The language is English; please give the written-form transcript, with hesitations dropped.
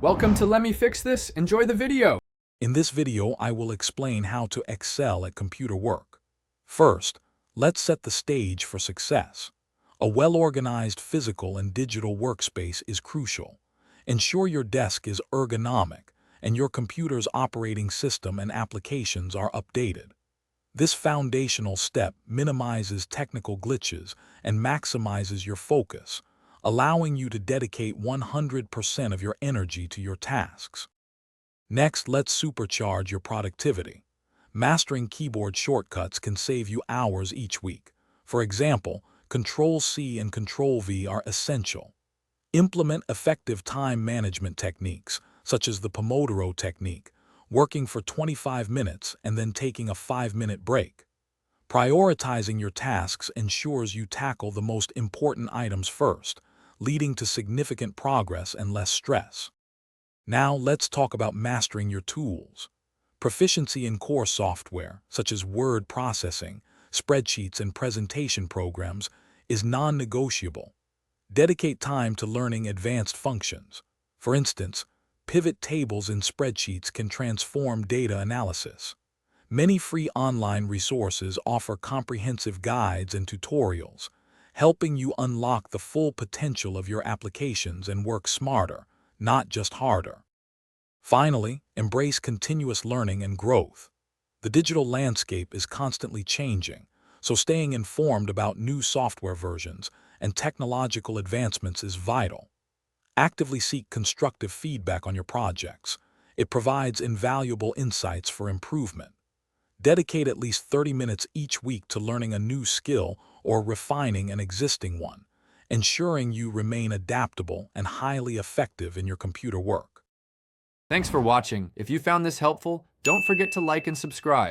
Welcome to Let Me Fix This. Enjoy the video. In this video, I will explain how to excel at computer work. First, let's set the stage for success. A well-organized physical and digital workspace is crucial. Ensure your desk is ergonomic and your computer's operating system and applications are updated. This foundational step minimizes technical glitches and maximizes your focus, allowing you to dedicate 100% of your energy to your tasks. Next, let's supercharge your productivity. Mastering keyboard shortcuts can save you hours each week. For example, Control-C and Control-V are essential. Implement effective time management techniques, such as the Pomodoro technique, working for 25 minutes and then taking a 5-minute break. Prioritizing your tasks ensures you tackle the most important items first, leading to significant progress and less stress. Now let's talk about mastering your tools. Proficiency in core software, such as word processing, spreadsheets, and presentation programs, is non-negotiable. Dedicate time to learning advanced functions. For instance, pivot tables in spreadsheets can transform data analysis. Many free online resources offer comprehensive guides and tutorials, helping you unlock the full potential of your applications and work smarter, not just harder. Finally, embrace continuous learning and growth. The digital landscape is constantly changing, so staying informed about new software versions and technological advancements is vital. Actively seek constructive feedback on your projects. It provides invaluable insights for improvement. Dedicate at least 30 minutes each week to learning a new skill or refining an existing one, ensuring you remain adaptable and highly effective in your computer work. Thanks for watching. If you found this helpful, don't forget to like and subscribe.